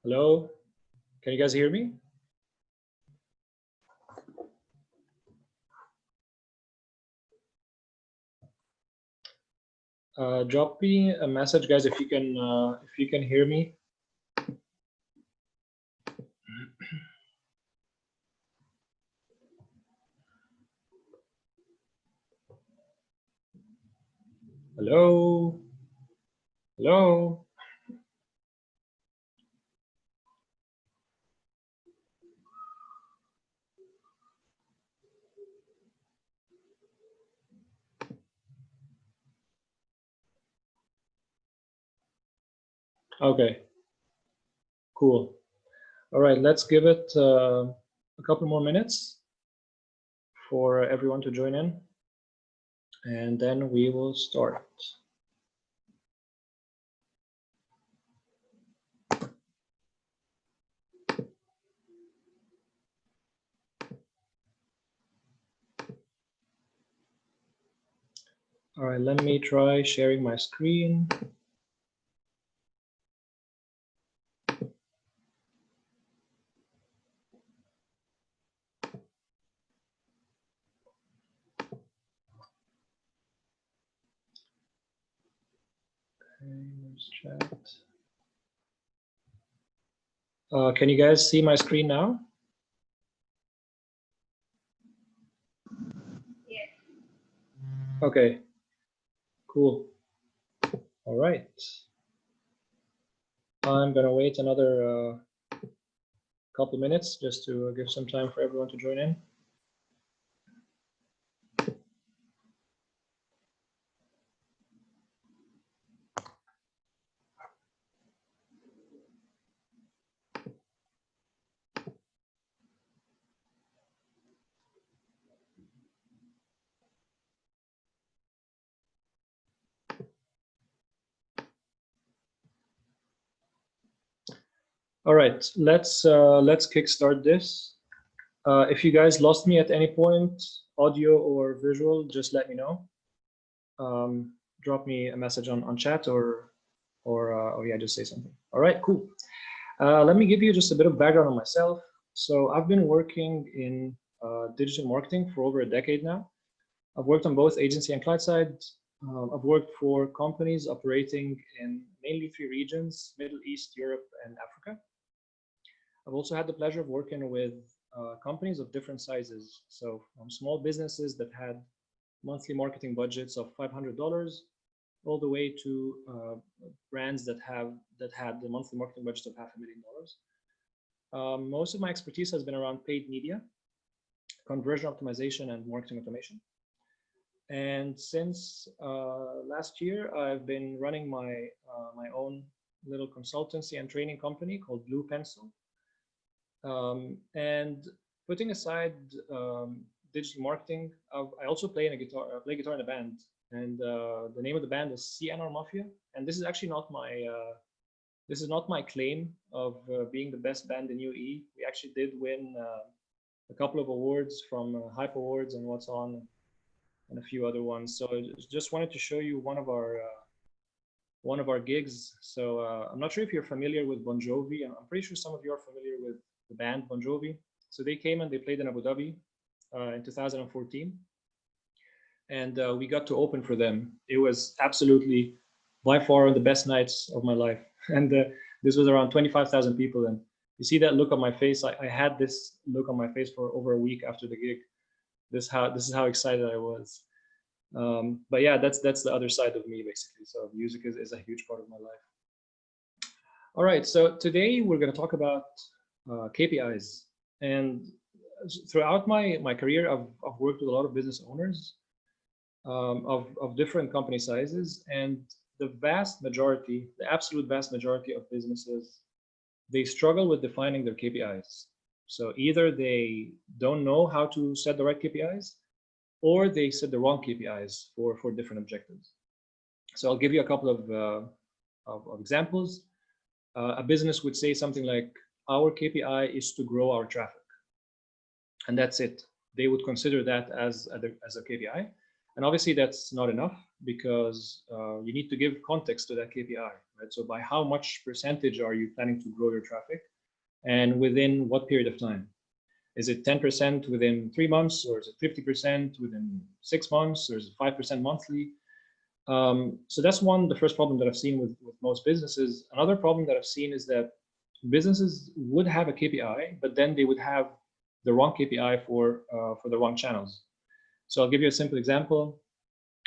Hello, can you guys hear me? Drop me a message, guys, if you can hear me. Hello, hello. Okay, cool. All right, let's give it a couple more minutes for everyone to join in, and then we will start. All right, let me try sharing my screen. Chat. Can you guys see my screen now? Yes. Okay, cool. All right. I'm gonna wait another couple minutes just to give some time for everyone to join in. All right, let's kickstart this. If you guys lost me at any point, audio or visual, just let me know. Drop me a message on chat or yeah, just say something. All right, cool. Let me give you just a bit of background on myself. So I've been working in digital marketing for over a decade now. I've worked on both agency and client side. I've worked for companies operating in mainly 3 regions: Middle East, Europe, and Africa. I've also had the pleasure of working with companies of different sizes. So from small businesses that had monthly marketing budgets of $500 all the way to brands that had the monthly marketing budget of $500,000. Most of my expertise has been around paid media, conversion optimization, and marketing automation. And since last year, I've been running my my own little consultancy and training company called Blue Pencil. And putting aside digital marketing, I also play guitar in a band, and the name of the band is CNR Mafia. And this is actually not my claim of being the best band in UAE. We actually did win a couple of awards from Hype Awards and What's On, and a few other ones. So I just wanted to show you one of our gigs. So I'm not sure if you're familiar with Bon Jovi. I'm pretty sure some of you are familiar with the band Bon Jovi. So they came and they played in Abu Dhabi in 2014. And we got to open for them. It was absolutely by far one of the best nights of my life. And this was around 25,000 people. And you see that look on my face. I had this look on my face for over a week after the gig. This is how excited I was. But yeah, that's the other side of me, basically. So music is a huge part of my life. All right, so today we're going to talk about KPIs. And throughout my career, I've worked with a lot of business owners of different company sizes, and the absolute vast majority of businesses, they struggle with defining their KPIs. So either they don't know how to set the right KPIs, or they set the wrong KPIs for different objectives. So I'll give you a couple of examples. A business would say something like, our KPI is to grow our traffic. And that's it. They would consider that as a KPI. And obviously that's not enough, because you need to give context to that KPI, right? So by how much percentage are you planning to grow your traffic, and within what period of time? Is it 10% within 3 months, or is it 50% within 6 months, or is it 5% monthly? So that's the first problem that I've seen with most businesses. Another problem that I've seen is that businesses would have a KPI, but then they would have the wrong KPI for the wrong channels. So I'll give you a simple example.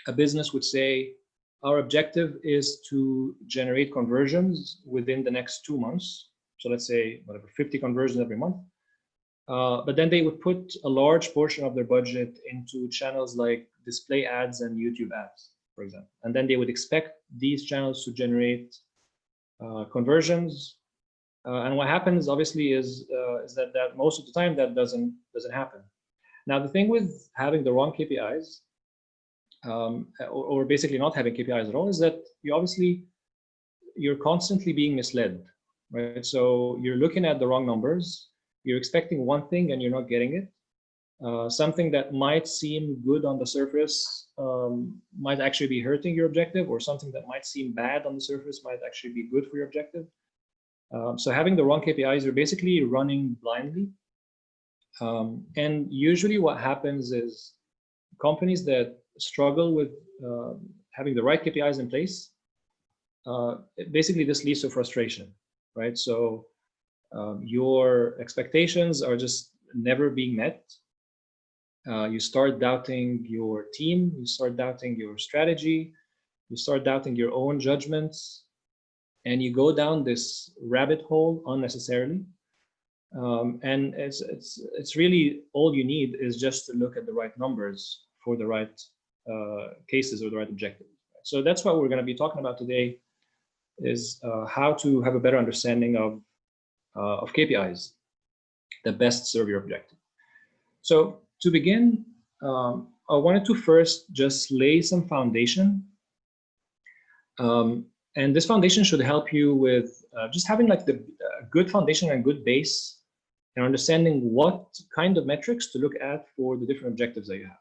A business would say, our objective is to generate conversions within the next 2 months. So let's say whatever, 50 conversions every month. But then they would put a large portion of their budget into channels like display ads and YouTube ads, for example. And then they would expect these channels to generate conversions. And what happens, obviously, is that most of the time that doesn't happen. Now, the thing with having the wrong KPIs, or basically not having KPIs at all, is that you're constantly being misled, right? So you're looking at the wrong numbers. You're expecting one thing and you're not getting it. Something that might seem good on the surface might actually be hurting your objective, or something that might seem bad on the surface might actually be good for your objective. So having the wrong KPIs, you're basically running blindly. And usually what happens is companies that struggle with having the right KPIs in place, basically this leads to frustration, right? So your expectations are just never being met. You start doubting your team, you start doubting your strategy, you start doubting your own judgments, and you go down this rabbit hole unnecessarily. And it's really all you need is just to look at the right numbers for the right cases or the right objectives. So that's what we're going to be talking about today, is how to have a better understanding of KPIs that best serve your objective. So to begin, I wanted to first just lay some foundation. And this foundation should help you with just having like the good foundation and good base, and understanding what kind of metrics to look at for the different objectives that you have.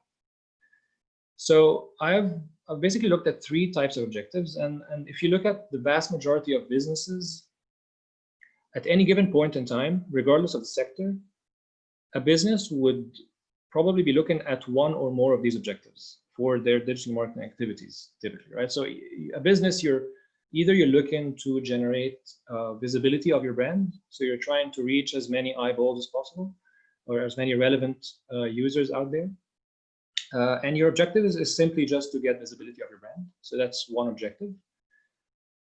So I've basically looked at 3 types of objectives. And if you look at the vast majority of businesses, at any given point in time, regardless of the sector, a business would probably be looking at one or more of these objectives for their digital marketing activities, typically, right? So a business, you're looking to generate visibility of your brand. So you're trying to reach as many eyeballs as possible, or as many relevant users out there. And your objective is simply just to get visibility of your brand. So that's one objective.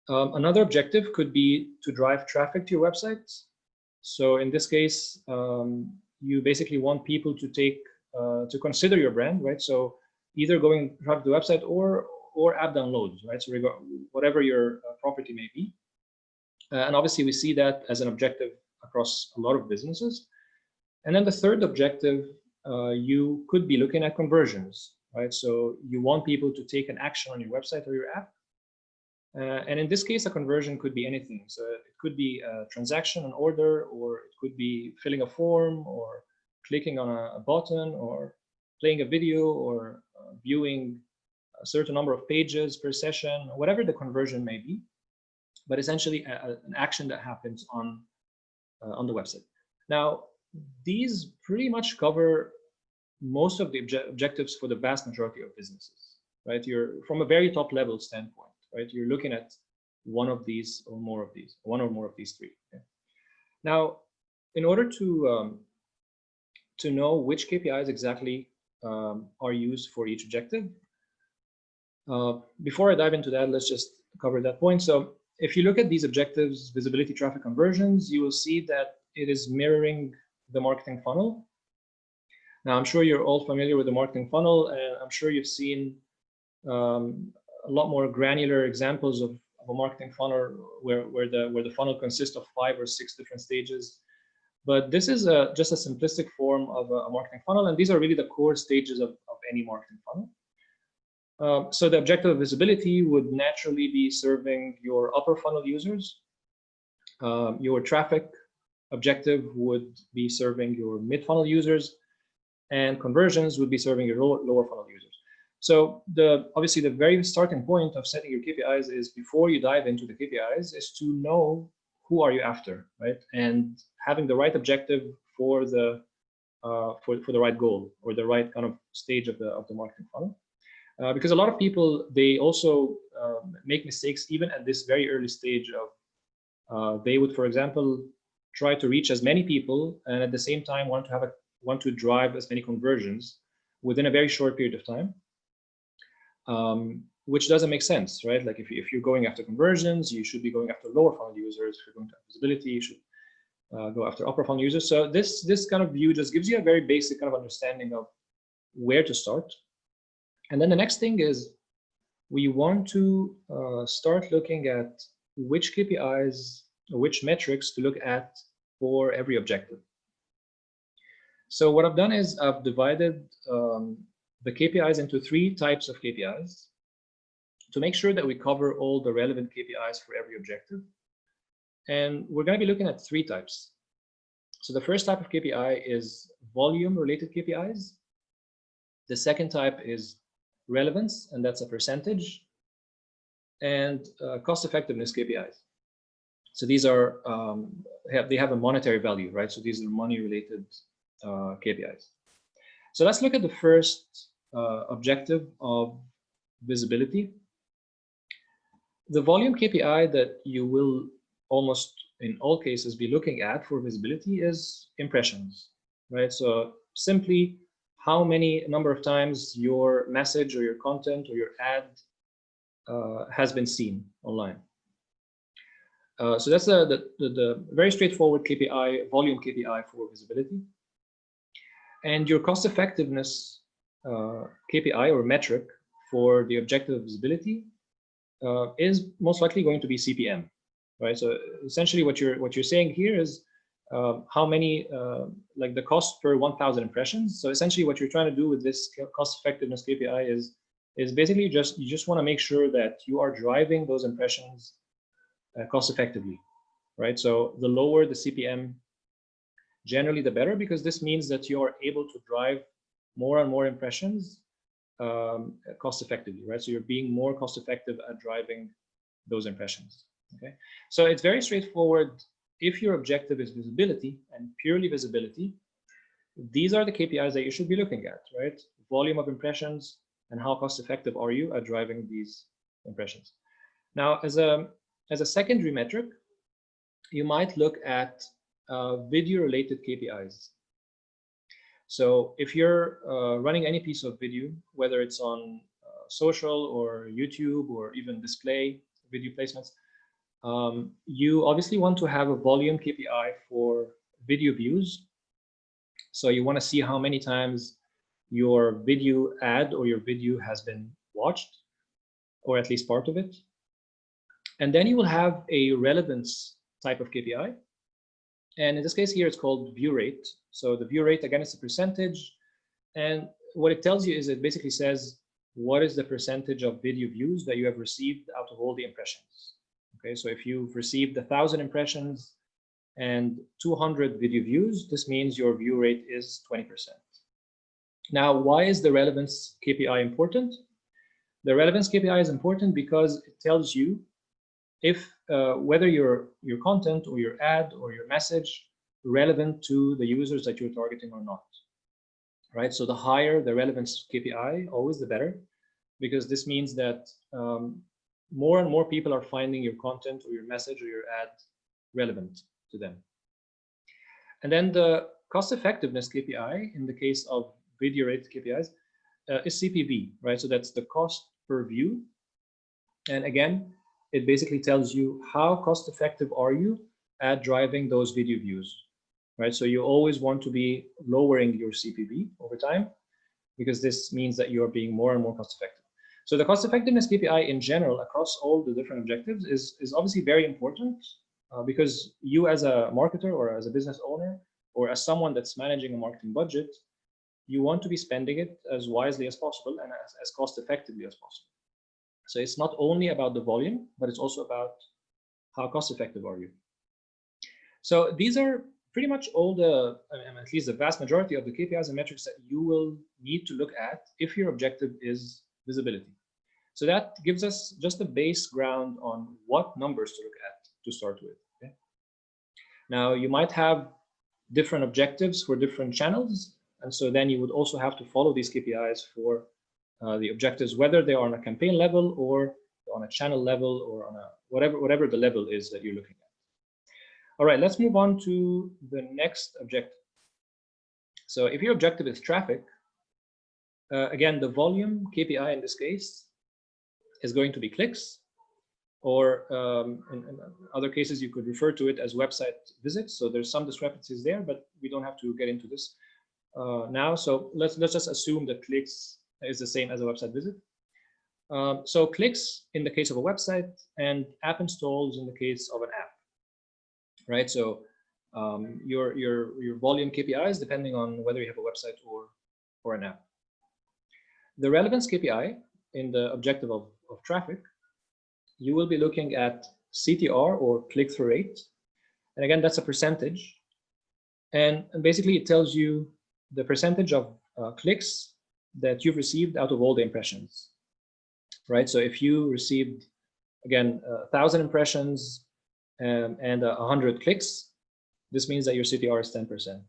Another objective could be to drive traffic to your website. So in this case, you basically want people to consider your brand, right? So either going traffic to the website or app downloads, right? So whatever your property may be. And obviously we see that as an objective across a lot of businesses. And then the third objective, you could be looking at conversions, right? So you want people to take an action on your website or your app. And in this case, a conversion could be anything. So it could be a transaction, an order, or it could be filling a form, or clicking on a button, or playing a video, or viewing a certain number of pages per session, whatever the conversion may be, but essentially an action that happens on the website. Now, these pretty much cover most of the objectives for the vast majority of businesses, right? You're from a very top level standpoint, right? You're looking at one of these or more of these, one or more of these 3. Okay? Now, in order to know which KPIs exactly are used for each objective, before I dive into that, let's just cover that point. So if you look at these objectives, visibility, traffic, conversions, you will see that it is mirroring the marketing funnel. Now, I'm sure you're all familiar with the marketing funnel, and I'm sure you've seen a lot more granular examples of a marketing funnel where the funnel consists of 5 or 6 different stages. But this is just a simplistic form of a marketing funnel, and these are really the core stages of any marketing funnel. So the objective of visibility would naturally be serving your upper funnel users. Your traffic objective would be serving your mid funnel users, and conversions would be serving your lower funnel users. So obviously the very starting point of setting your KPIs is, before you dive into the KPIs, is to know who are you after, right? And having the right objective for the right goal, or the right kind of stage of the marketing funnel. Because a lot of people, they also make mistakes even at this very early stage of, they would, for example, try to reach as many people and at the same time want to drive as many conversions within a very short period of time, which doesn't make sense, right? Like if you're going after conversions, you should be going after lower funnel users. If you're going to have visibility, you should go after upper funnel users. So this kind of view just gives you a very basic kind of understanding of where to start. And then the next thing is, we want to start looking at which KPIs or which metrics to look at for every objective. So what I've done is I've divided the KPIs into 3 types of KPIs to make sure that we cover all the relevant KPIs for every objective. And we're going to be looking at 3 types. So the first type of KPI is volume-related KPIs. The second type is relevance, and that's a percentage, and cost-effectiveness KPIs. So these are they have a monetary value, right? So these are money-related KPIs. So let's look at the first objective of visibility. The volume KPI that you will almost in all cases be looking at for visibility is impressions, right? So simply how many number of times your message or your content or your ad has been seen online. So that's the very straightforward KPI, volume KPI for visibility. And your cost effectiveness KPI or metric for the objective of visibility is most likely going to be CPM, right? So essentially what you're saying here is how many, like the cost per 1,000 impressions. So essentially what you're trying to do with this cost effectiveness KPI is basically you just want to make sure that you are driving those impressions cost effectively, right? So the lower the CPM, generally the better, because this means that you are able to drive more and more impressions cost effectively, right? So you're being more cost effective at driving those impressions. Okay, so it's very straightforward. If your objective is visibility and purely visibility, these are the KPIs that you should be looking at, right? Volume of impressions and how cost effective are you at driving these impressions. Now, as a secondary metric, you might look at video related KPIs. So if you're running any piece of video, whether it's on social or YouTube or even display video placements, you obviously want to have a volume KPI for video views. So you want to see how many times your video ad or your video has been watched, or at least part of it. And then you will have a relevance type of KPI. And in this case here, it's called view rate. So the view rate, again, is a percentage. And what it tells you is it basically says, what is the percentage of video views that you have received out of all the impressions? Okay, so if you've received 1,000 impressions and 200 video views, this means your view rate is 20%. Now, why is the relevance KPI important? The relevance KPI is important because it tells you if whether your content or your ad or your message relevant to the users that you're targeting or not, right? So the higher the relevance KPI, always the better, because this means that more and more people are finding your content or your message or your ad relevant to them. And then the cost effectiveness KPI, in the case of video related KPIs, is CPV, right? So that's the cost per view. And again, it basically tells you how cost effective are you at driving those video views, right? So you always want to be lowering your CPV over time, because this means that you are being more and more cost effective. So the cost effectiveness KPI in general across all the different objectives is obviously very important, because you as a marketer or as a business owner or as someone that's managing a marketing budget, you want to be spending it as wisely as possible and as cost effectively as possible. So it's not only about the volume, but it's also about how cost effective are you. So these are pretty much all the, at least the vast majority of the KPIs and metrics that you will need to look at if your objective is visibility. So that gives us just a base ground on what numbers to look at to start with. Okay? Now, you might have different objectives for different channels. And so then you would also have to follow these KPIs for the objectives, whether they are on a campaign level or on a channel level or on a whatever the level is that you're looking at. All right, let's move on to the next objective. So if your objective is traffic, again, the volume KPI in this case is going to be clicks, or in other cases, you could refer to it as website visits. So there's some discrepancies there, but we don't have to get into this now. So let's just assume that clicks is the same as a website visit. So clicks in the case of a website and app installs in the case of an app, right? So your volume KPIs depending on whether you have a website or an app. The relevance KPI in the objective of traffic, you will be looking at CTR or click-through rate. And again, that's a percentage. And basically it tells you the percentage of clicks that you've received out of all the impressions, right? So if you received, again, 1,000 impressions and 100 clicks, this means that your CTR is 10%.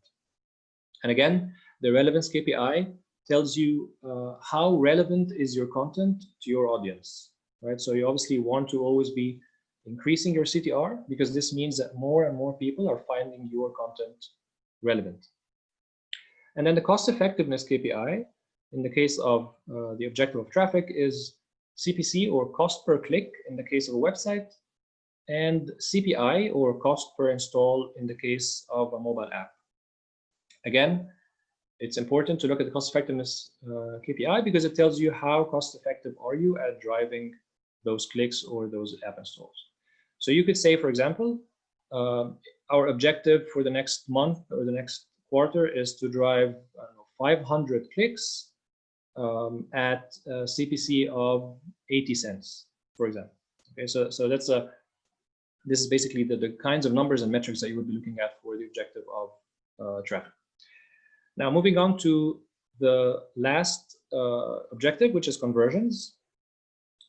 And again, the relevance KPI tells you how relevant is your content to your audience, right? So you obviously want to always be increasing your CTR because this means that more and more people are finding your content relevant. And then the cost effectiveness KPI in the case of the objective of traffic is CPC or cost per click in the case of a website, and CPI or cost per install in the case of a mobile app. Again, it's important to look at the cost effectiveness KPI because it tells you how cost effective are you at driving those clicks or those app installs. So you could say, for example, our objective for the next month or the next quarter is to drive 500 clicks at a CPC of 80 cents, for example. Okay, so this is basically the kinds of numbers and metrics that you would be looking at for the objective of traffic. Now, moving on to the last objective, which is conversions.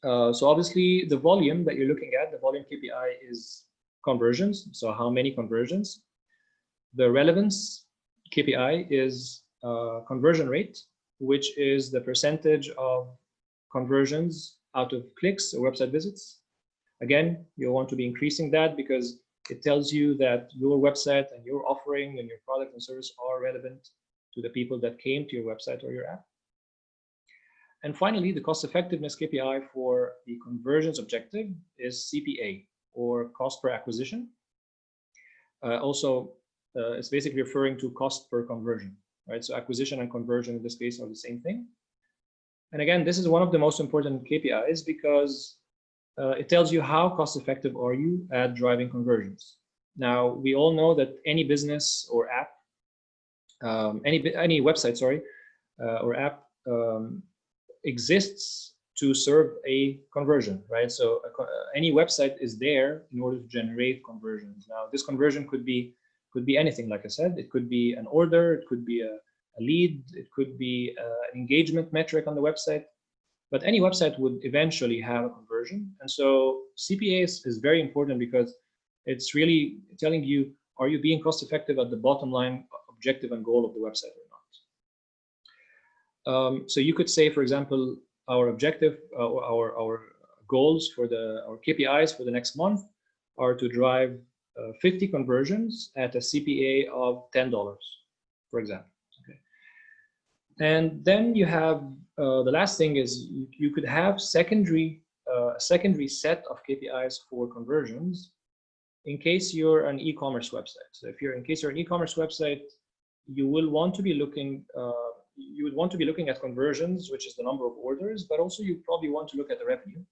So obviously, the volume that you're looking at, the volume KPI is conversions. So how many conversions? The relevance KPI is conversion rate, which is the percentage of conversions out of clicks or website visits. Again, you'll want to be increasing that because it tells you that your website and your offering and your product and service are relevant to the people that came to your website or your app. And finally, the cost effectiveness KPI for the conversions objective is CPA, or cost per acquisition. It's basically referring to cost per conversion, right? So acquisition and conversion in this case are the same thing. And again, this is one of the most important KPIs because it tells you how cost effective are you at driving conversions. Now, we all know that any business or app, any website, or app exists to serve a conversion, right? So any website is there in order to generate conversions. Now, this conversion could be anything, like I said. It could be an order, it could be a lead, it could be an engagement metric on the website, but any website would eventually have a conversion. And so CPA is very important because it's really telling you, are you being cost effective at the bottom line objective and goal of the website or not? So you could say, for example, our objective, our goals for our KPIs for the next month are to drive 50 conversions at a CPA of $10, for example. Okay. And then you have the last thing is you could have secondary set of KPIs for conversions in case you're an e-commerce website. So in case you're an e-commerce website, you will want to be looking you would want to be looking at conversions, which is the number of orders, but also you probably want to look at the revenue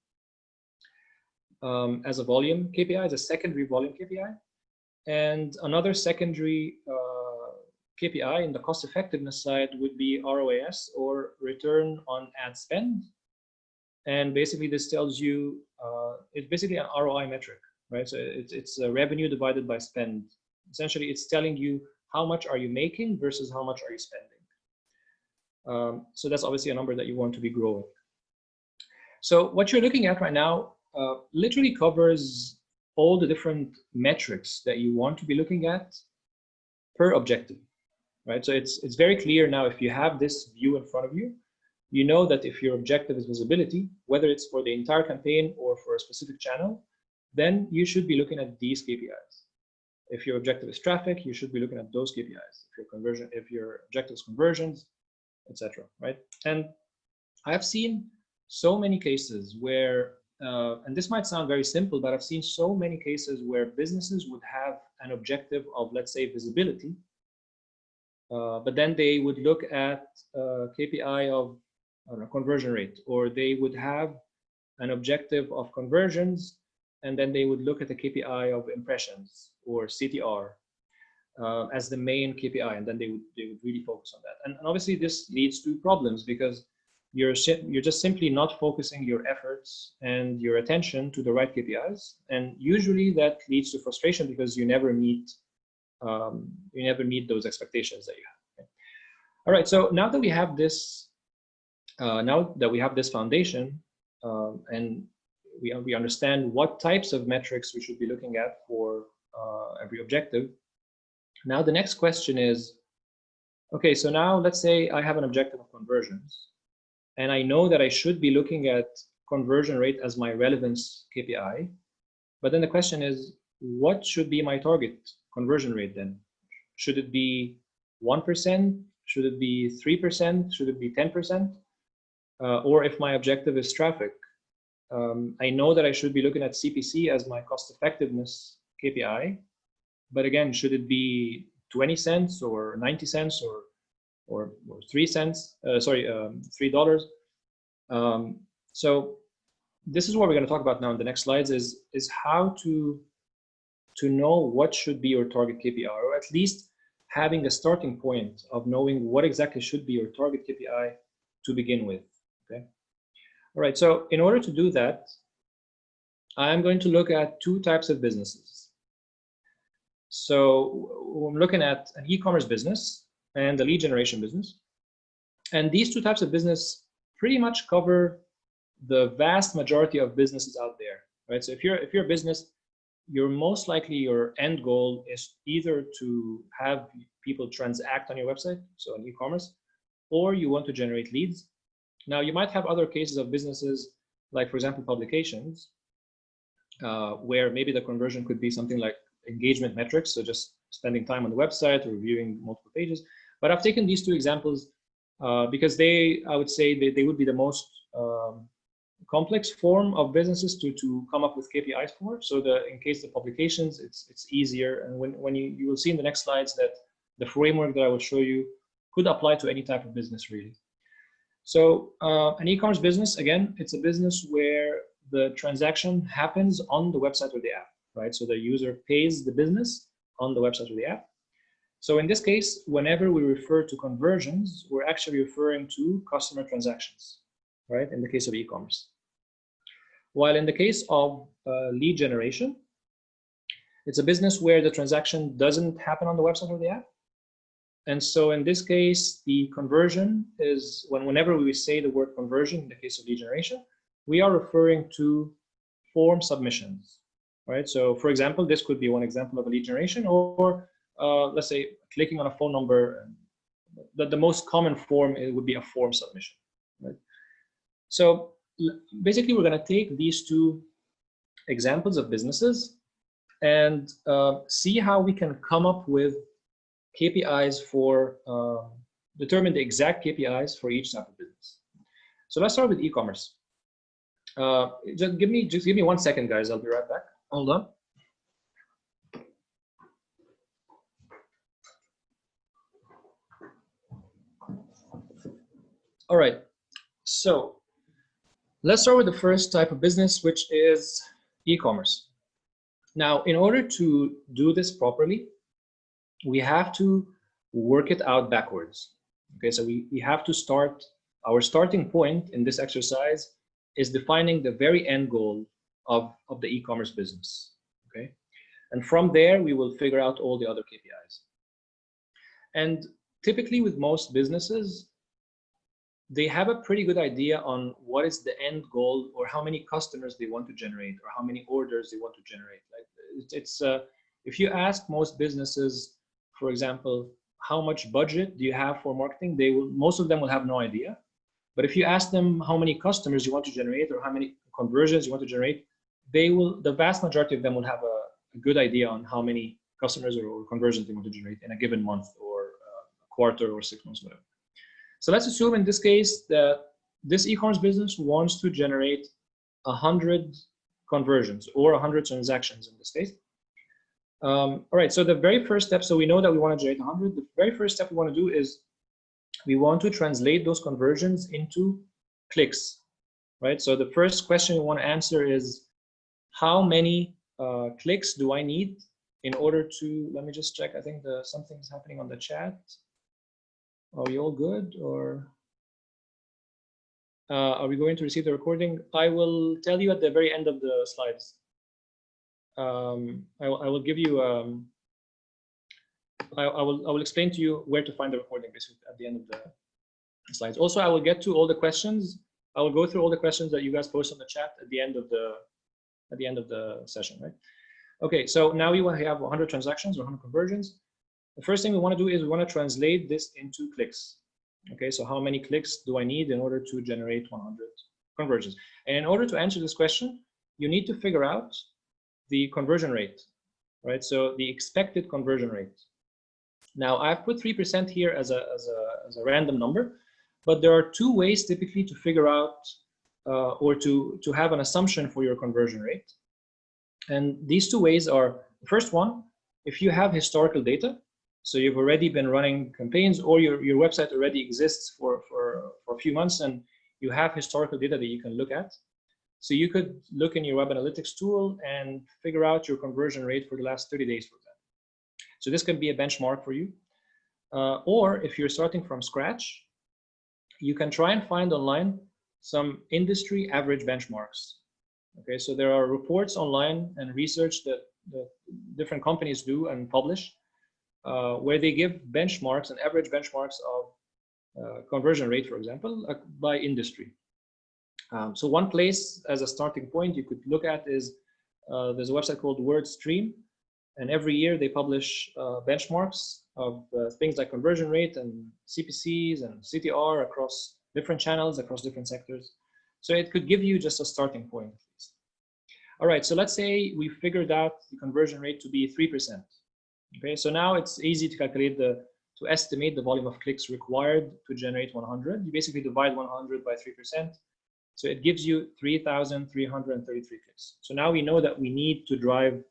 as a volume KPI, as a secondary volume KPI. And another secondary KPI in the cost effectiveness side would be ROAS, or return on ad spend. And basically this tells you, it's basically an ROI metric, right? So it's revenue divided by spend. Essentially, it's telling you how much are you making versus how much are you spending. So that's obviously a number that you want to be growing. So what you're looking at right now literally covers all the different metrics that you want to be looking at per objective, right? So it's very clear now, if you have this view in front of you, you know that if your objective is visibility, whether it's for the entire campaign or for a specific channel, then you should be looking at these KPIs. If your objective is traffic, you should be looking at those KPIs. If your objective is conversions, etc. Right? And I've seen so many cases where, and this might sound very simple, but I've seen so many cases where businesses would have an objective of, let's say, visibility, but then they would look at KPI of, I don't know, conversion rate, or they would have an objective of conversions, and then they would look at the KPI of impressions or CTR as the main KPI, and then they would really focus on that. And obviously this leads to problems, because you're just simply not focusing your efforts and your attention to the right KPIs, and usually that leads to frustration because you never meet those expectations that you have. Okay? All right, so now that we have this foundation, and we understand what types of metrics we should be looking at for every objective. Now the next question is, okay, so now let's say I have an objective of conversions, and I know that I should be looking at conversion rate as my relevance KPI. But then the question is, what should be my target conversion rate then? Should it be 1%? Should it be 3%? Should it be 10%? Or if my objective is traffic, I know that I should be looking at CPC as my cost effectiveness KPI. But again, should it be 20 cents or 90 cents or 3 cents? $3. So this is what we're going to talk about now in the next slides, is how to know what should be your target KPI, or at least having a starting point of knowing what exactly should be your target KPI to begin with. Okay. All right. So in order to do that, I'm going to look at two types of businesses. So I'm looking at an e-commerce business and a lead generation business. And these two types of business pretty much cover the vast majority of businesses out there, right? So if you're a business, you're most likely, your end goal is either to have people transact on your website, so on e-commerce, or you want to generate leads. Now, you might have other cases of businesses, like, for example, publications, where maybe the conversion could be something like engagement metrics, so just spending time on the website or reviewing multiple pages. But I've taken these two examples because I would say they would be the most complex form of businesses to come up with KPIs for. So in case the publications, it's easier. And when you will see in the next slides that the framework that I will show you could apply to any type of business, really. So an e-commerce business, again, it's a business where the transaction happens on the website or the app, right? So the user pays the business on the website or the app. So in this case, whenever we refer to conversions, we're actually referring to customer transactions, right? In the case of e-commerce. While in the case of lead generation, it's a business where the transaction doesn't happen on the website or the app. And so in this case, the conversion is, whenever we say the word conversion in the case of lead generation, we are referring to form submissions, right? So for example, this could be one example of a lead generation, or let's say clicking on a phone number. The most common form, it would be a form submission, right? So basically, we're going to take these two examples of businesses and see how we can come up with KPIs for determine the exact KPIs for each type of business. So let's start with e-commerce. Just give me 1 second, guys. I'll be right back. Hold on. All right. So let's start with the first type of business, which is e-commerce. Now, in order to do this properly, we have to work it out backwards. Okay, so we have to start, our starting point in this exercise is defining the very end goal of the e-commerce business. Okay, and from there, we will figure out all the other KPIs. And typically with most businesses, they have a pretty good idea on what is the end goal, or how many customers they want to generate, or how many orders they want to generate. Like it's if you ask most businesses, for example, how much budget do you have for marketing, most of them will have no idea. But if you ask them how many customers you want to generate, or how many conversions you want to generate, the vast majority of them will have a good idea on how many customers or conversions they want to generate in a given month, or a quarter, or 6 months, whatever. So let's assume in this case that this e-commerce business wants to generate 100 conversions or 100 transactions in this case. All right, so the very first step, so we know that we want to generate 100. The very first step we want to do is we want to translate those conversions into clicks, right? So the first question we want to answer is, how many clicks do I need in order to, let me just check, I think something's happening on the chat. Are we all good, or are we going to receive the recording? I will tell you at the very end of the slides. I will give you, I will explain to you where to find the recording basically at the end of the slides. Also, I will get to all the questions. I will go through all the questions that you guys post on the chat at the end of the session, right? Okay, so now we have 100 transactions or 100 conversions. The first thing we want to do is we want to translate this into clicks. Okay, so how many clicks do I need in order to generate 100 conversions? And in order to answer this question, you need to figure out the conversion rate, right? So the expected conversion rate. Now I've put 3% here as a random number, but there are two ways typically to figure out or to have an assumption for your conversion rate. And these two ways are, the first one, if you have historical data, so you've already been running campaigns, or your website already exists for a few months, and you have historical data that you can look at. So you could look in your web analytics tool and figure out your conversion rate for the last 30 days, for example. So this can be a benchmark for you. Or if you're starting from scratch, you can try and find online some industry average benchmarks. Okay, so there are reports online and research that different companies do and publish, where they give benchmarks and average benchmarks of conversion rate, for example, by industry. So one place as a starting point you could look at is there's a website called WordStream, and every year they publish benchmarks of things like conversion rate and CPCs and CTR across different channels, across different sectors. So it could give you just a starting point at least. All right, so let's say we figured out the conversion rate to be 3%. Okay, so now it's easy to calculate to estimate the volume of clicks required to generate 100. You basically divide 100 by 3%. So it gives you 3,333 clicks. So now we know that we need to drive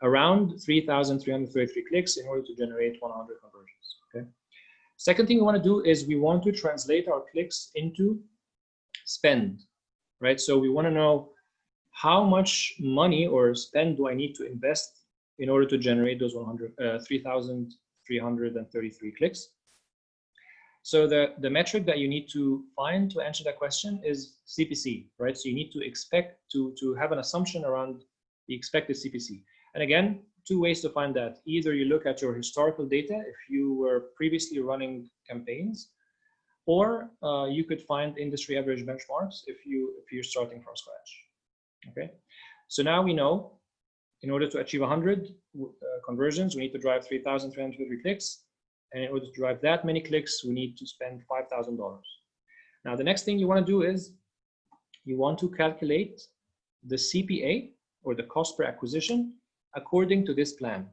around 3,333 clicks in order to generate 100 conversions. Okay. Second thing we want to do is we want to translate our clicks into spend, right? So we want to know how much money or spend do I need to invest in order to generate those 3,333 clicks. So the metric that you need to find to answer that question is CPC, right? So you need to expect to have an assumption around the expected CPC. And again, two ways to find that. Either you look at your historical data if you were previously running campaigns, or you could find industry average benchmarks if you're starting from scratch. Okay, so now we know in order to achieve 100 conversions, we need to drive 3,333 clicks. And in order to drive that many clicks, we need to spend $5,000. Now, the next thing you want to do is you want to calculate the CPA, or the cost per acquisition, according to this plan,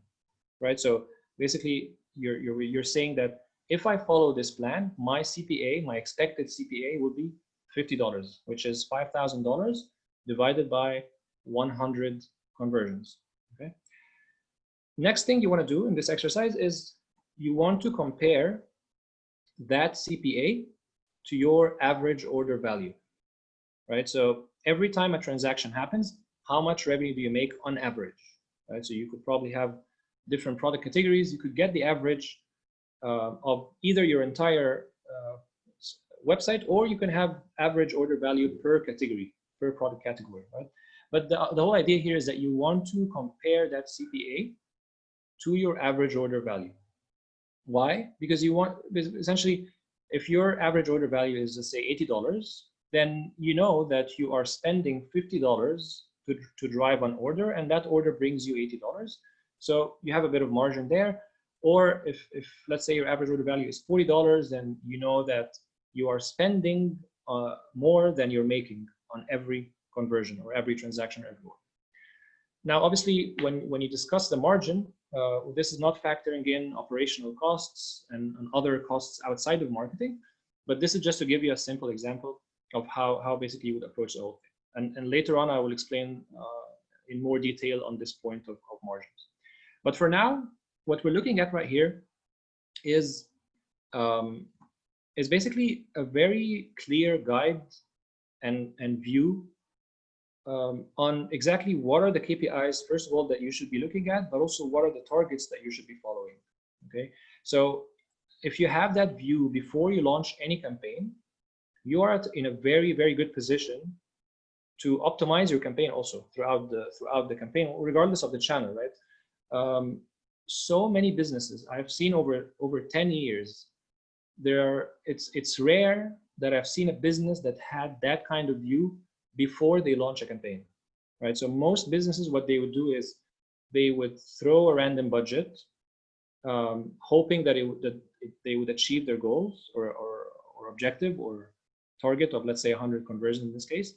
right? So basically, you're saying that if I follow this plan, my CPA, my expected CPA, will be $50, which is $5,000 divided by 100 conversions. Okay. Next thing you want to do in this exercise is you want to compare that CPA to your average order value, right? So every time a transaction happens, how much revenue do you make on average, right? So you could probably have different product categories. You could get the average of either your entire website, or you can have average order value per category, per product category, right? But the whole idea here is that you want to compare that CPA to your average order value. Why? Because you want, essentially, if your average order value is, let's say, $80, then you know that you are spending $50 to drive an order, and that order brings you $80. So you have a bit of margin there. Or if let's say your average order value is $40, then you know that you are spending more than you're making on every conversion or every transaction or every order. Now, obviously, when you discuss the margin, this is not factoring in operational costs and other costs outside of marketing, but this is just to give you a simple example of how basically you would approach the whole thing. And later on, I will explain in more detail on this point of margins. But for now, what we're looking at right here is basically a very clear guide and view on exactly what are the KPIs, first of all, that you should be looking at, but also what are the targets that you should be following. Okay, so if you have that view before you launch any campaign, you are in a very, very good position to optimize your campaign also throughout the campaign, regardless of the channel, right? So many businesses I've seen over 10 years, it's rare that I've seen a business that had that kind of view before they launch a campaign, right? So most businesses, what they would do is they would throw a random budget, hoping that they would achieve their goals or objective or target of, let's say, 100 conversions in this case.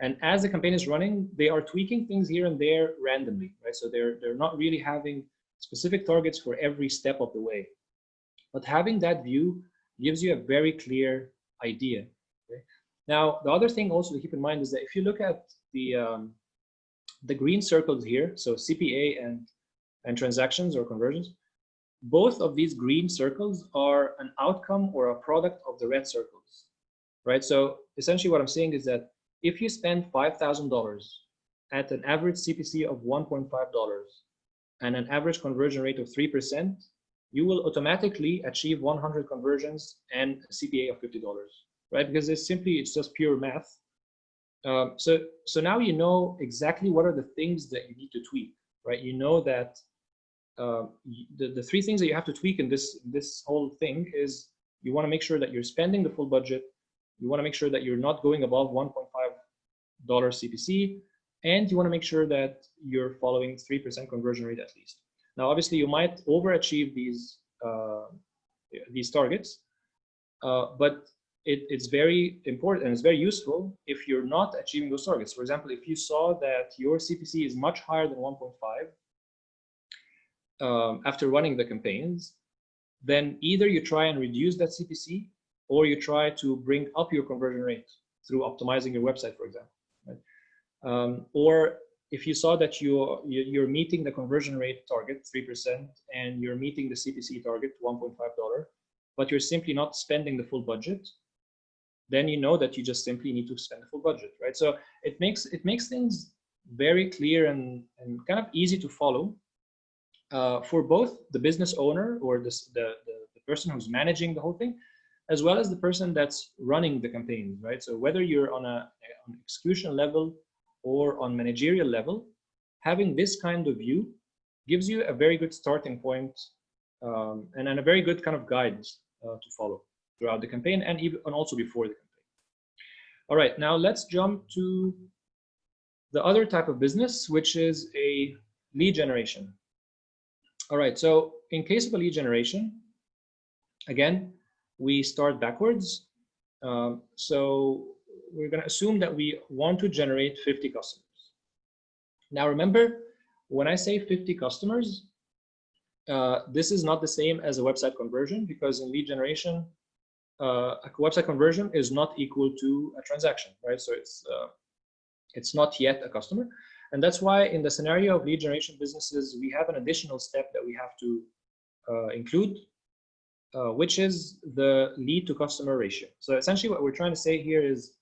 And as the campaign is running, they are tweaking things here and there randomly, right? So they're not really having specific targets for every step of the way. But having that view gives you a very clear idea. Okay? Now, the other thing also to keep in mind is that if you look at the green circles here, so CPA and transactions or conversions, both of these green circles are an outcome or a product of the red circles, right? So essentially what I'm saying is that if you spend $5,000 at an average CPC of $1.5 and an average conversion rate of 3%, you will automatically achieve 100 conversions and a CPA of $50, right? Because it's just pure math. So now you know exactly what are the things that you need to tweak, right? You know that the three things that you have to tweak in this whole thing is you want to make sure that you're spending the full budget, you want to make sure that you're not going above $1.5 CPC, and you want to make sure that you're following 3% conversion rate at least. Now, obviously, you might overachieve these targets, but it's very important and it's very useful if you're not achieving those targets. For example, if you saw that your CPC is much higher than 1.5 after running the campaigns, then either you try and reduce that CPC or you try to bring up your conversion rate through optimizing your website, for example. Right? Or if you saw that you're meeting the conversion rate target, 3%, and you're meeting the CPC target, $1.5, but you're simply not spending the full budget, then you know that you just simply need to spend the full budget, right? So it makes things very clear and kind of easy to follow for both the business owner or the person who's managing the whole thing, as well as the person that's running the campaign, right? So whether you're on an execution level or on managerial level, having this kind of view gives you a very good starting point and a very good kind of guidance to follow throughout the campaign and also before the campaign. All right, now let's jump to the other type of business, which is a lead generation. All right, so in case of a lead generation, again, we start backwards. So we're going to assume that we want to generate 50 customers. Now, remember, when I say 50 customers, this is not the same as a website conversion, because in lead generation, a website conversion is not equal to a transaction, right? So it's not yet a customer. And that's why in the scenario of lead generation businesses, we have an additional step that we have to include, which is the lead to customer ratio. So essentially what we're trying to say here is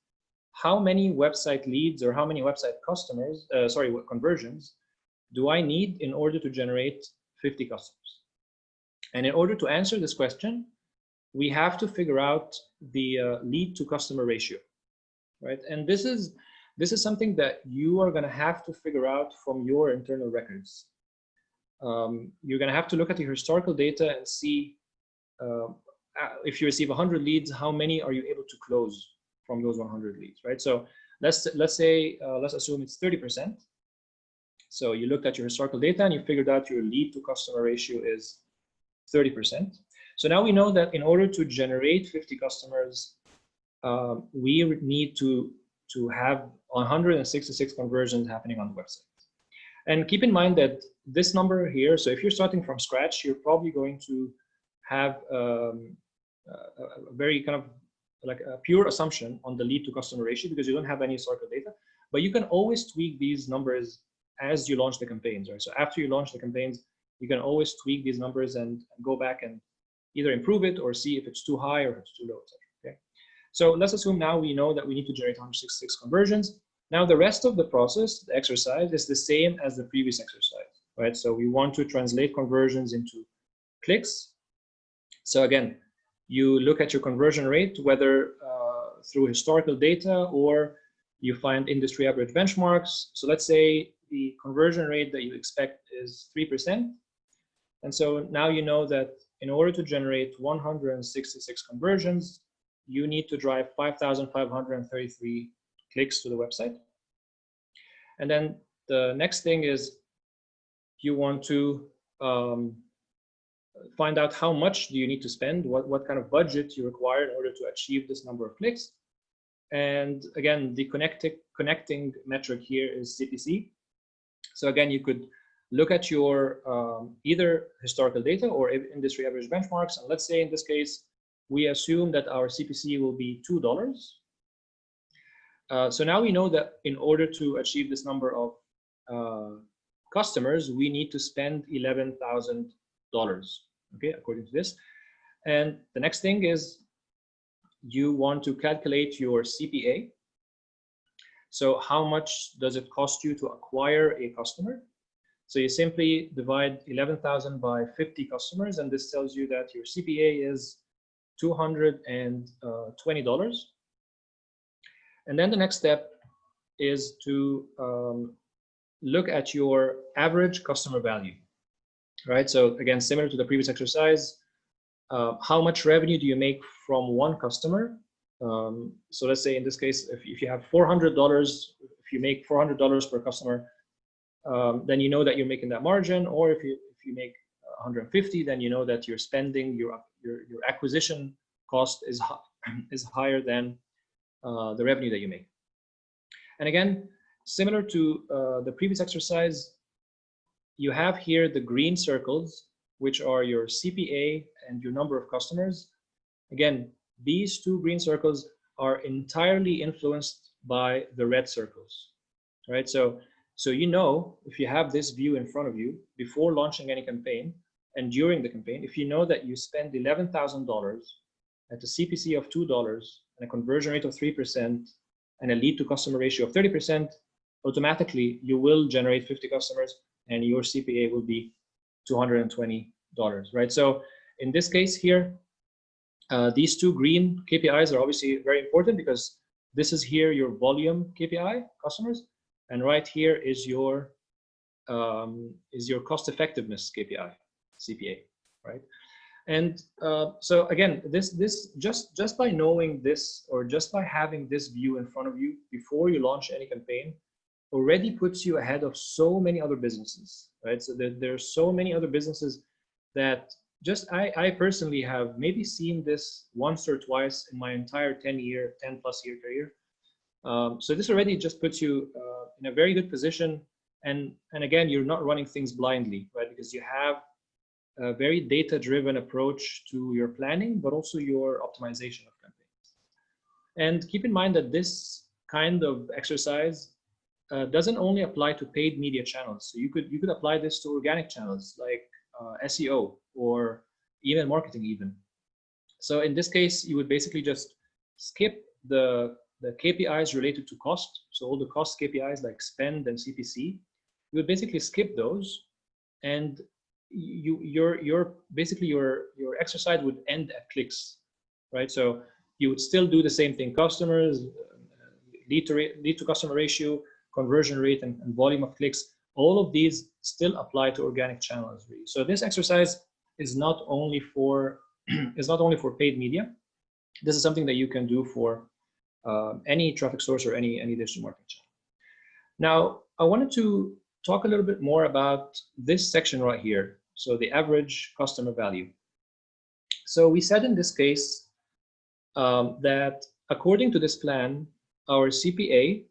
how many website leads or how many website customers, conversions do I need in order to generate 50 customers? And in order to answer this question, we have to figure out the lead to customer ratio, right? And this is something that you are going to have to figure out from your internal records. You're going to have to look at your historical data and see if you receive 100 leads, how many are you able to close from those 100 leads, right? So let's assume it's 30%. So you looked at your historical data and you figured out your lead to customer ratio is 30%. So now we know that in order to generate 50 customers, we need to have 166 conversions happening on the website. And keep in mind that this number here, so if you're starting from scratch, you're probably going to have a very kind of like a pure assumption on the lead to customer ratio because you don't have any historical data. But you can always tweak these numbers as you launch the campaigns, right? So after you launch the campaigns, you can always tweak these numbers and go back and either improve it or see if it's too high or if it's too low, etc. Okay. So let's assume now we know that we need to generate 166 conversions. Now the rest of the process, the exercise, is the same as the previous exercise, right? So we want to translate conversions into clicks. So again, you look at your conversion rate, whether through historical data or you find industry average benchmarks. So let's say the conversion rate that you expect is 3%. And so now you know that in order to generate 166 conversions, you need to drive 5,533 clicks to the website. And then the next thing is you want to find out how much do you need to spend, what kind of budget you require in order to achieve this number of clicks. And again, the connecting metric here is CPC. So again, you could look at your either historical data or industry average benchmarks. And let's say in this case, we assume that our CPC will be $2. So now we know that in order to achieve this number of customers, we need to spend $11,000, okay, according to this. And the next thing is you want to calculate your CPA. So how much does it cost you to acquire a customer? So you simply divide 11,000 by 50 customers, and this tells you that your CPA is $220. And then the next step is to look at your average customer value, right? So again, similar to the previous exercise, how much revenue do you make from one customer? So let's say in this case, if you have $400, if you make $400 per customer, then you know that you're making that margin. Or if you make 150, then you know that you're spending your acquisition cost is higher than the revenue that you make. And again, similar to the previous exercise, you have here the green circles, which are your CPA and your number of customers. Again, these two green circles are entirely influenced by the red circles, right? So you know, if you have this view in front of you before launching any campaign and during the campaign, if you know that you spend $11,000 at a CPC of $2 and a conversion rate of 3% and a lead to customer ratio of 30%, automatically you will generate 50 customers and your CPA will be $220, right? So in this case here, these two green KPIs are obviously very important because this is here your volume KPI, customers, and right here is your cost effectiveness KPI, CPA, right? And so again, this just by knowing this, or just by having this view in front of you before you launch any campaign, already puts you ahead of so many other businesses, right? So there's so many other businesses that just I personally have maybe seen this once or twice in my entire 10+ year career. So this already just puts you in a very good position. And again, you're not running things blindly, right? Because you have a very data-driven approach to your planning, but also your optimization of campaigns. And keep in mind that this kind of exercise doesn't only apply to paid media channels. So you could apply this to organic channels like SEO or email marketing even. So in this case, you would basically just skip the KPIs related to cost. So all the cost KPIs like spend and CPC, you would basically skip those, and your exercise would end at clicks, right? So you would still do the same thing: customers, lead to customer ratio, conversion rate, and volume of clicks. All of these still apply to organic channels, really. So this exercise is not only for is not only for paid media. This is something that you can do for any traffic source or any digital marketing channel. Now, I wanted to talk a little bit more about this section right here. So the average customer value. So we said in this case that according to this plan, our CPA,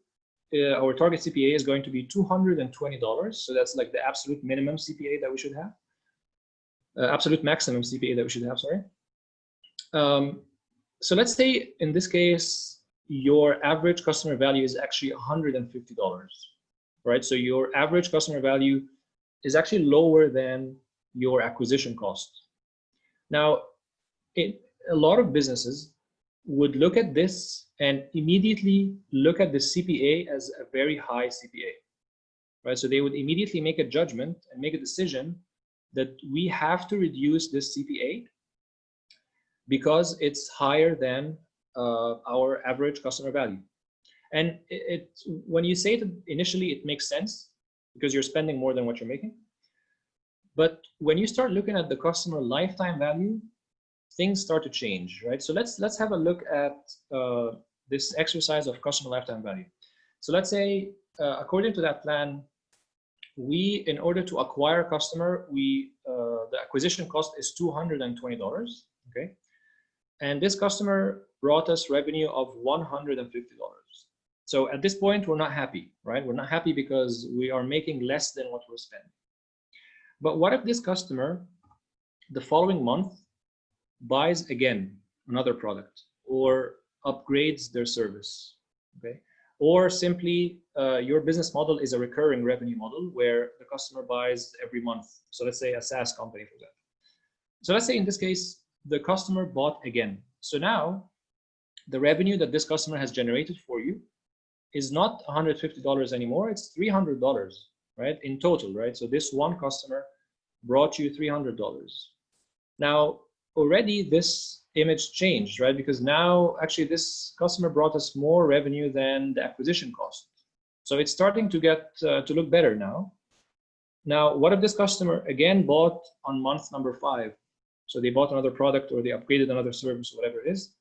our target CPA is going to be $220. So that's like the absolute minimum CPA that we should have. Absolute maximum CPA that we should have, sorry. So let's say in this case, your average customer value is actually $150, right? So your average customer value is actually lower than your acquisition cost. Now, a lot of businesses would look at this and immediately look at the CPA as a very high CPA, right? So they would immediately make a judgment and make a decision that we have to reduce this CPA because it's higher than our average customer value. And when you say it initially, it makes sense because you're spending more than what you're making. But when you start looking at the customer lifetime value, things start to change, right? So let's have a look at this exercise of customer lifetime value. So let's say, according to that plan, in order to acquire a customer, the acquisition cost is $220, okay? And this customer brought us revenue of $150. So at this point, we're not happy, right? We're not happy because we are making less than what we're spending. But what if this customer, the following month, buys again another product or upgrades their service, okay? Or simply your business model is a recurring revenue model where the customer buys every month. So let's say a SaaS company, for example. So let's say in this case, the customer bought again. So now the revenue that this customer has generated for you is not $150 anymore, it's $300, right? In total, right? So this one customer brought you $300. Now, already this image changed, right? Because now actually this customer brought us more revenue than the acquisition cost. So it's starting to get to look better now. Now, what if this customer again bought on month number 5? So they bought another product or they upgraded another service, whatever it is.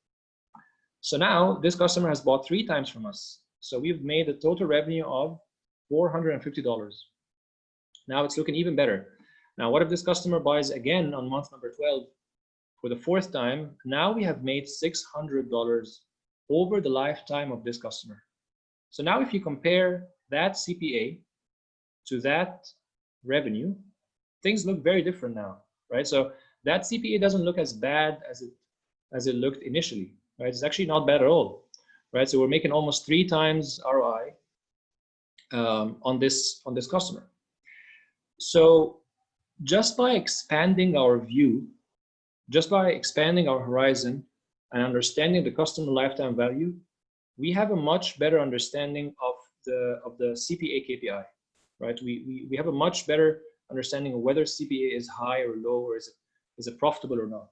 So now this customer has bought 3 times from us. So we've made a total revenue of $450. Now it's looking even better. Now, what if this customer buys again on month number 12 for the 4th time? Now we have made $600 over the lifetime of this customer. So now if you compare that CPA to that revenue, things look very different now, right? So that CPA doesn't look as bad as it looked initially, right? It's actually not bad at all, right? So we're making almost 3 times ROI on this customer. So just by expanding our view, just by expanding our horizon and understanding the customer lifetime value, we have a much better understanding of the CPA KPI, right? We have a much better understanding of whether CPA is high or low, or is it profitable or not.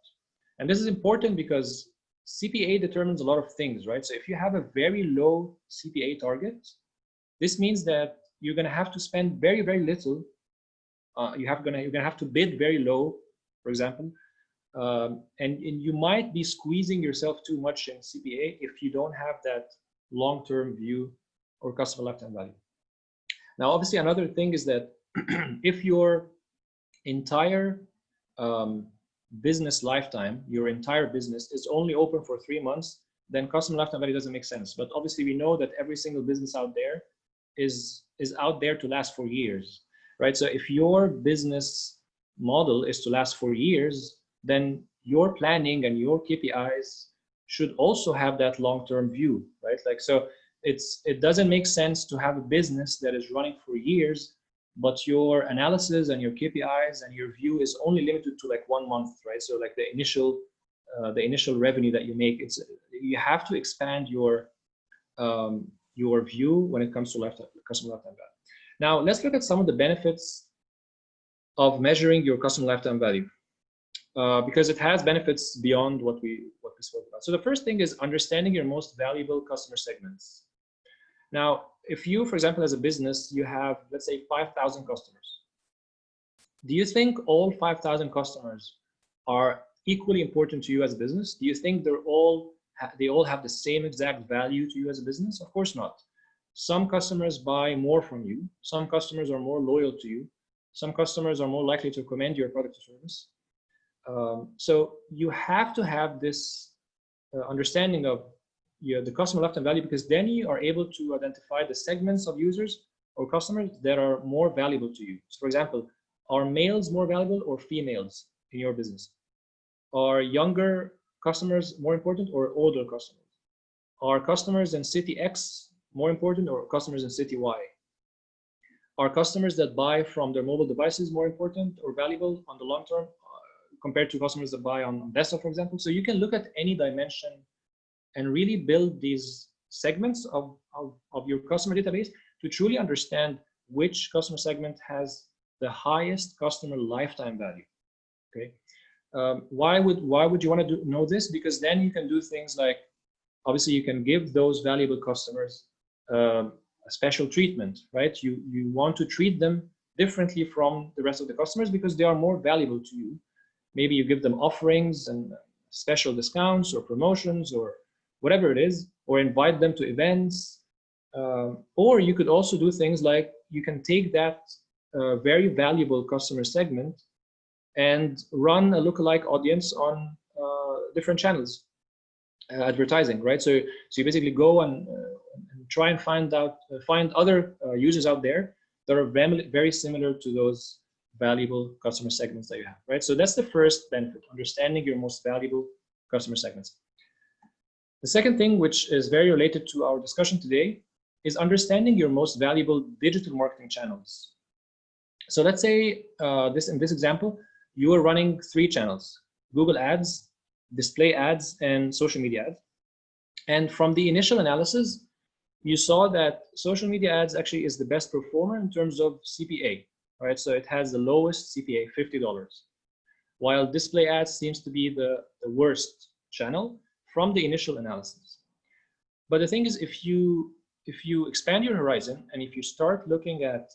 And this is important because CPA determines a lot of things, right? So if you have a very low CPA target, this means that you're going to have to spend very, very little. You're going to have to bid very low, for example, and you might be squeezing yourself too much in CPA if you don't have that long-term view or customer lifetime value. Now, obviously, another thing is that if your entire business lifetime, your entire business is only open for 3 months, then customer lifetime value doesn't make sense. But obviously, we know that every single business out there is out there to last for years, right? So if your business model is to last for years, then your planning and your KPIs should also have that long-term view, right? Like, so it doesn't make sense to have a business that is running for years, but your analysis and your KPIs and your view is only limited to like 1 month, right? So like the initial revenue that you make, you have to expand your view when it comes to customer lifetime value. Now let's look at some of the benefits of measuring your customer lifetime value, because it has benefits beyond what we spoke about. So the first thing is understanding your most valuable customer segments. Now, if you, for example, as a business, you have, let's say, 5,000 customers. Do you think all 5,000 customers are equally important to you as a business? Do you think they all have the same exact value to you as a business? Of course not. Some customers buy more from you. Some customers are more loyal to you. Some customers are more likely to recommend your product or service. So you have to have this understanding of the customer lifetime value, because then you are able to identify the segments of users or customers that are more valuable to you. So for example, are males more valuable or females in your business? Are younger customers more important or older customers? Are customers in city X more important or customers in city Y? Are customers that buy from their mobile devices more important or valuable on the long term compared to customers that buy on desktop, for example? So you can look at any dimension and really build these segments of your customer database to truly understand which customer segment has the highest customer lifetime value. Okay, why would you want to know this? Because then you can do things like, obviously, you can give those valuable customers a special treatment, right? You want to treat them differently from the rest of the customers because they are more valuable to you. Maybe you give them offerings and special discounts or promotions or whatever it is, or invite them to events. Or you could also do things like you can take that very valuable customer segment and run a lookalike audience on different channels, advertising, right? So you basically go and try and find other users out there that are very similar to those valuable customer segments that you have, right? So that's the first benefit, understanding your most valuable customer segments. The second thing, which is very related to our discussion today, is understanding your most valuable digital marketing channels. So let's say in this example, you are running 3 channels: Google Ads, display ads, and social media ads. And from the initial analysis, you saw that social media ads actually is the best performer in terms of CPA, right? So it has the lowest CPA, $50, while display ads seems to be the worst channel from the initial analysis. But the thing is, if you expand your horizon and if you start looking at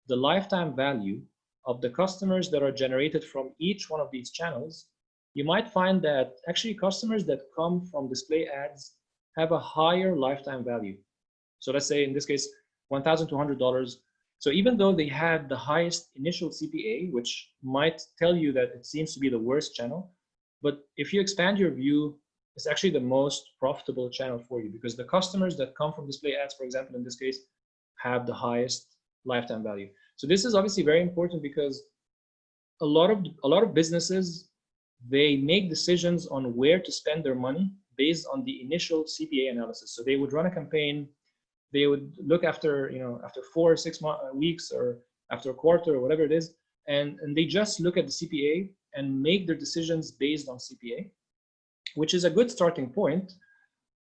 the lifetime value of the customers that are generated from each one of these channels, you might find that actually customers that come from display ads have a higher lifetime value. So let's say in this case, $1,200. So even though they had the highest initial CPA, which might tell you that it seems to be the worst channel, but if you expand your view, it's actually the most profitable channel for you, because the customers that come from display ads, for example, in this case, have the highest lifetime value. So this is obviously very important because a lot of businesses, they make decisions on where to spend their money based on the initial CPA analysis. So they would run a campaign, they would look after 4 or 6 weeks or after a quarter or whatever it is, and they just look at the CPA and make their decisions based on CPA, which is a good starting point.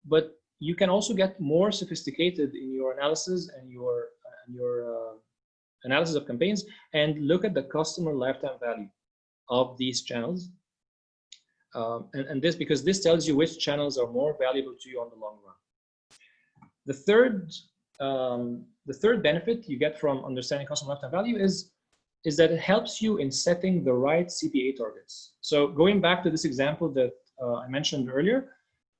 But you can also get more sophisticated in your analysis and your analysis of campaigns and look at the customer lifetime value of these channels. And this, because this tells you which channels are more valuable to you on the long run. The third benefit you get from understanding customer lifetime value is that it helps you in setting the right CPA targets. So going back to this example that I mentioned earlier,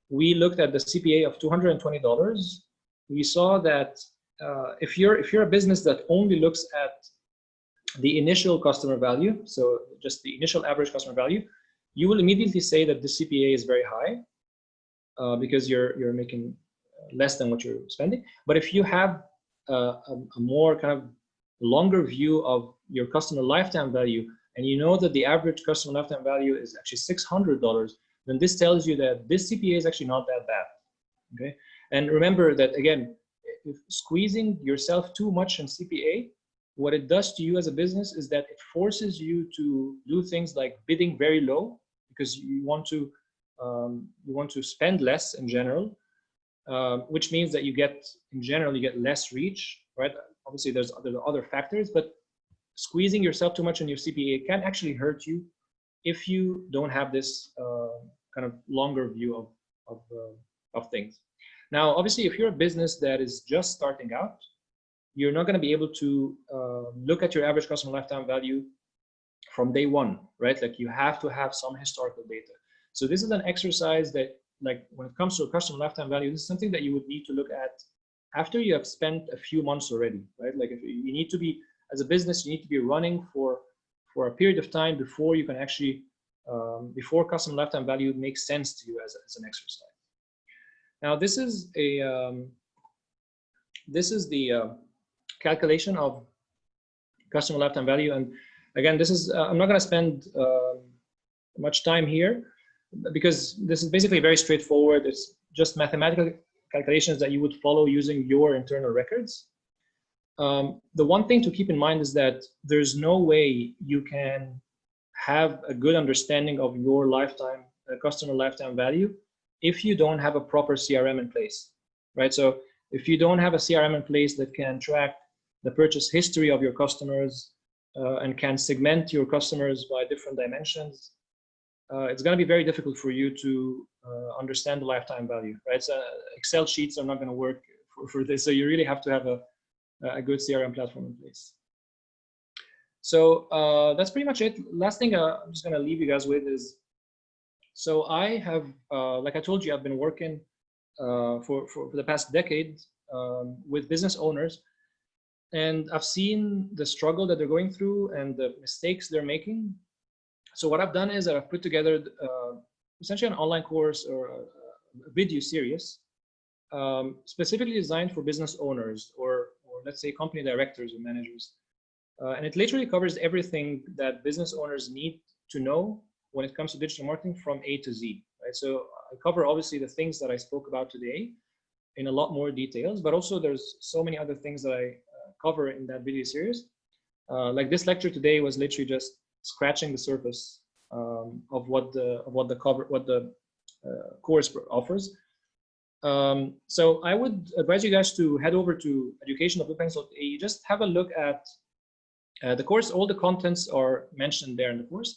we looked at the CPA of $220. We saw that if you're a business that only looks at the initial customer value, so just the initial average customer value, you will immediately say that the CPA is very high because you're making less than what you're spending. But if you have a more kind of longer view of your customer lifetime value, and you know that the average customer lifetime value is actually $600, then this tells you that this CPA is actually not that bad. Okay, and remember that again, if squeezing yourself too much in CPA, what it does to you as a business is that it forces you to do things like bidding very low because you want to spend less in general, which means that you get less reach, right? Obviously, there's other factors, but squeezing yourself too much in your CPA can actually hurt you if you don't have this kind of longer view of things. Now, obviously, if you're a business that is just starting out, you're not going to be able to look at your average customer lifetime value from day one, right? Like you have to have some historical data. So this is an exercise that, like, when it comes to customer lifetime value, this is something that you would need to look at after you have spent a few months already, right? Like, if you need to be, as a business, you need to be running for a period of time before you can actually, before customer lifetime value makes sense to you as an exercise. Now, this is the calculation of customer lifetime value. And again, this is, I'm not going to spend much time here, because this is basically very straightforward. It's just mathematical calculations that you would follow using your internal records. The one thing to keep in mind is that there's no way you can have a good understanding of your lifetime customer lifetime value if you don't have a proper CRM in place, right? So if you don't have a CRM in place that can track the purchase history of your customers and can segment your customers by different dimensions, it's going to be very difficult for you to understand the lifetime value, right? So Excel sheets are not going to work for this. So you really have to have a good CRM platform in place. So that's pretty much it. Last thing I'm just going to leave you guys with is, so I have, like I told you, I've been working for the past decade with business owners, and I've seen the struggle that they're going through and the mistakes they're making. So what I've done is that I've put together essentially an online course or a video series specifically designed for business owners or let's say company directors or managers. And it literally covers everything that business owners need to know when it comes to digital marketing from A to Z, right? So I cover obviously the things that I spoke about today in a lot more details, but also there's so many other things that I cover in that video series. Like this lecture today was literally just scratching the surface of what the course offers. So I would advise you guys to head over to education.bluepencil.ae. Just have a look at the course. All the contents are mentioned there in the course,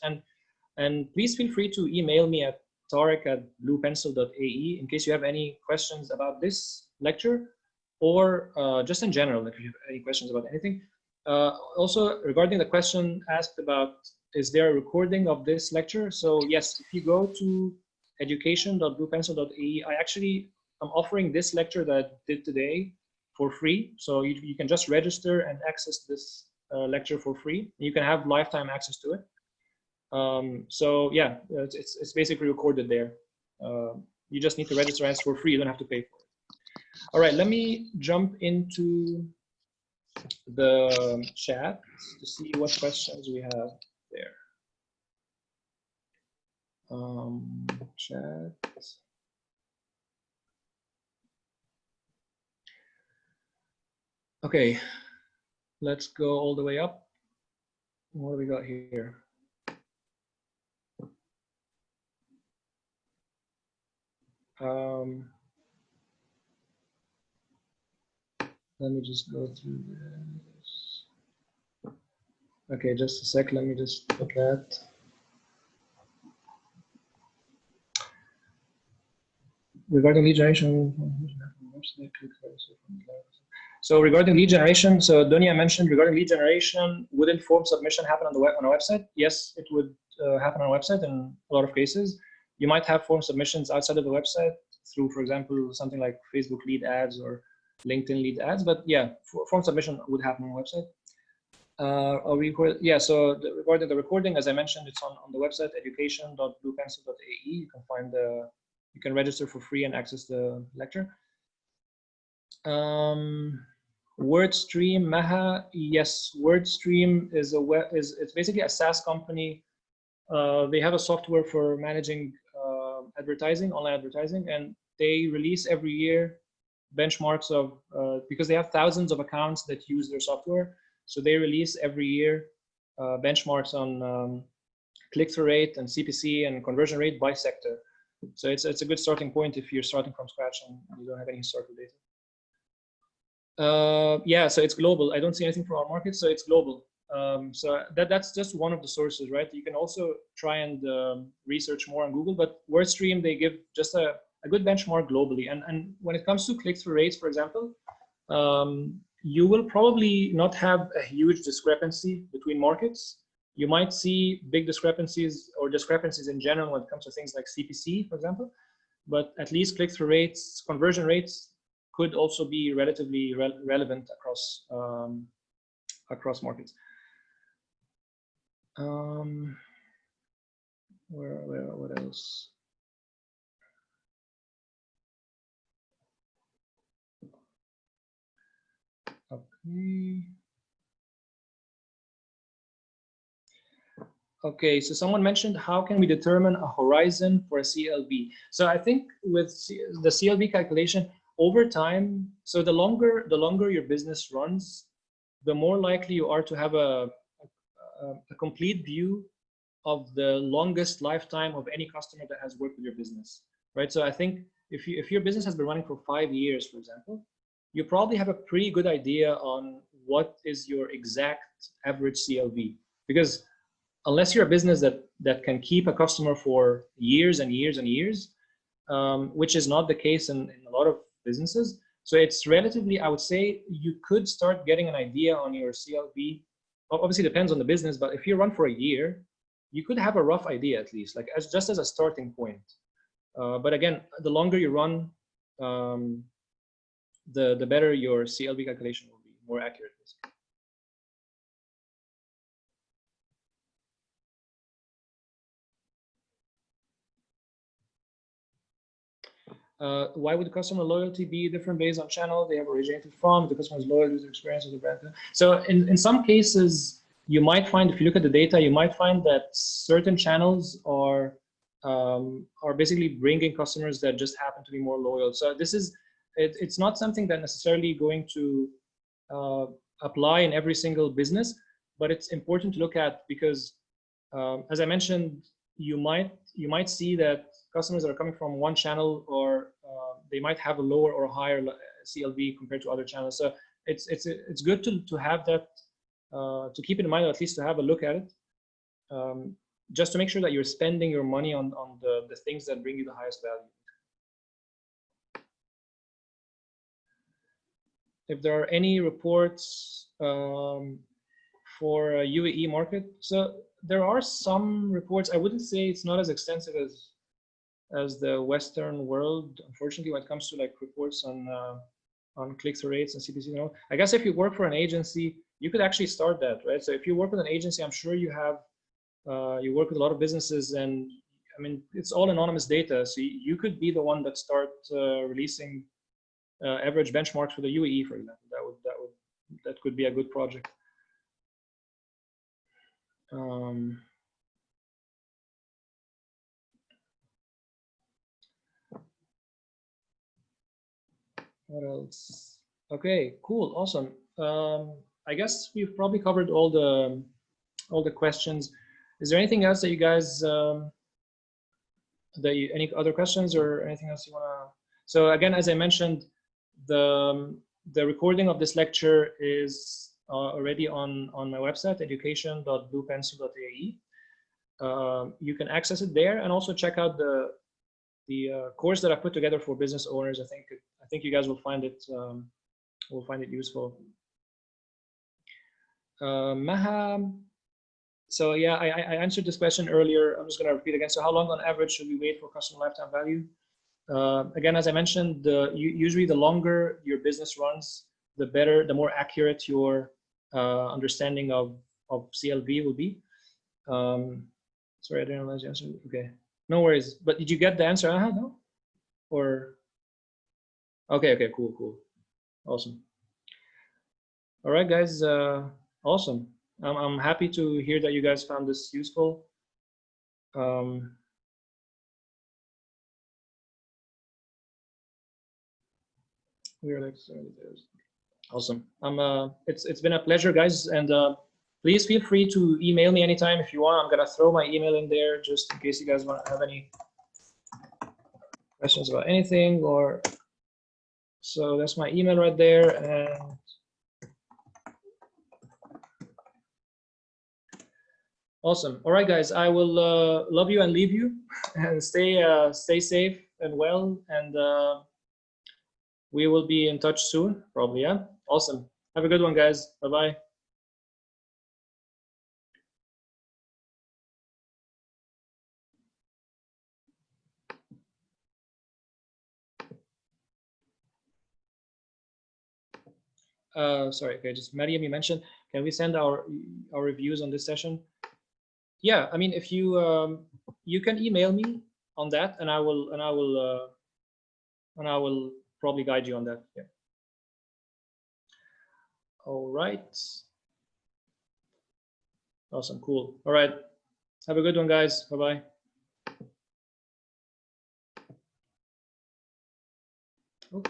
and please feel free to email me at tariq@bluepencil.ae in case you have any questions about this lecture or just in general if you have any questions about anything. Also, regarding the question asked about, is there a recording of this lecture? So yes, if you go to education.bluepencil.ae, I'm offering this lecture that I did today for free. So you can just register and access this lecture for free. You can have lifetime access to it. So yeah, it's basically recorded there. You just need to register, and it's for free. You don't have to pay for it. All right, let me jump into the chat to see what questions we have there. Chat. Okay, let's go all the way up. What do we got here? Let me just go through this. Okay, just a sec. Let me just look at. Regarding lead generation. So regarding lead generation, so Dunya mentioned regarding lead generation, wouldn't form submission happen on our website? Yes, it would happen on our website in a lot of cases. You might have form submissions outside of the website through, for example, something like Facebook lead ads or LinkedIn lead ads, but yeah, form submission would happen on the website. Yeah, so regarding the recording, as I mentioned, it's on the website education.bluepencil.ae. You can find you can register for free and access the lecture. WordStream, Maha, yes, WordStream is it's basically a SaaS company. They have a software for managing advertising, online advertising, and they release every year benchmarks of because they have thousands of accounts that use their software, so they release every year benchmarks on click-through rate and CPC and conversion rate by sector. So it's a good starting point if you're starting from scratch and you don't have any historical data. Yeah, so it's global. I don't see anything from our market, so it's global. So that's just one of the sources, right? You can also try and research more on Google, but WordStream, they give just a good benchmark globally. And when it comes to click-through rates, for example, you will probably not have a huge discrepancy between markets. you might see big discrepancies or discrepancies in general when it comes to things like CPC, for example, but at least click-through rates, conversion rates could also be relatively relevant across across markets. What else? Okay. Okay, so someone mentioned, how can we determine a horizon for a CLV? So I think with the CLV calculation over time, so the longer your business runs, the more likely you are to have a complete view of the longest lifetime of any customer that has worked with your business, right? So I think if your business has been running for 5 years, for example, you probably have a pretty good idea on what is your exact average CLV, because unless you're a business that can keep a customer for years and years and years, which is not the case in a lot of businesses. So it's relatively, I would say, you could start getting an idea on your CLV. Obviously, it depends on the business, but if you run for a year, you could have a rough idea at least, like just as a starting point. But again, the longer you run, the better your CLV calculation will be, more accurate. Why would customer loyalty be different based on channel they have originated from, the customer's loyal user experience of the brand? So in some cases, you might find, if you look at the data, you might find that certain channels are basically bringing customers that just happen to be more loyal. So this is, it's not something that necessarily going to apply in every single business, but it's important to look at because, as I mentioned, you might see that customers that are coming from one channel, or they might have a lower or higher CLV compared to other channels. So it's good to have that, to keep in mind, or at least to have a look at it, just to make sure that you're spending your money on the things that bring you the highest value. If there are any reports for a UAE market, so there are some reports. I wouldn't say it's not as extensive as the Western world, unfortunately, when it comes to like reports on click-through rates and CPC. You know, I guess if you work for an agency, you could actually start that, right? So if you work with an agency, I'm sure you have you work with a lot of businesses, and I mean, it's all anonymous data, so you could be the one that start releasing average benchmarks for the UAE, for example. That could be a good project. What else? Okay, cool, awesome. I guess we've probably covered all the questions. Is there anything else that you guys any other questions or anything else you wanna? So again, as I mentioned, the recording of this lecture is already on my website, education.bluepencil.ae. You can access it there, and also check out the course that I put together for business owners. I think you guys will find it useful. Maha, so yeah, I answered this question earlier. I'm just going to repeat again. So how long on average should we wait for customer lifetime value? Again, as I mentioned, usually the longer your business runs, the better, the more accurate your understanding of CLV will be. Sorry, I didn't realize the answer. Okay, no worries. But did you get the answer? No? Or okay, cool, awesome. All right, guys, awesome. I'm happy to hear that you guys found this useful. We are like awesome. It's been a pleasure, guys, and please feel free to email me anytime if you want. I'm gonna throw my email in there just in case you guys want to have any questions about anything. Or so that's my email right there. And awesome. All right, guys, I will love you and leave you, and stay safe and well, and we will be in touch soon, probably. Yeah. Awesome. Have a good one, guys. Bye-bye. Sorry, okay, just Mariam, you mentioned, can we send our reviews on this session? Yeah, I mean, if you you can email me on that, and I will probably guide you on that. Yeah. All right. Awesome. Cool. All right. Have a good one, guys. Bye-bye. Oh.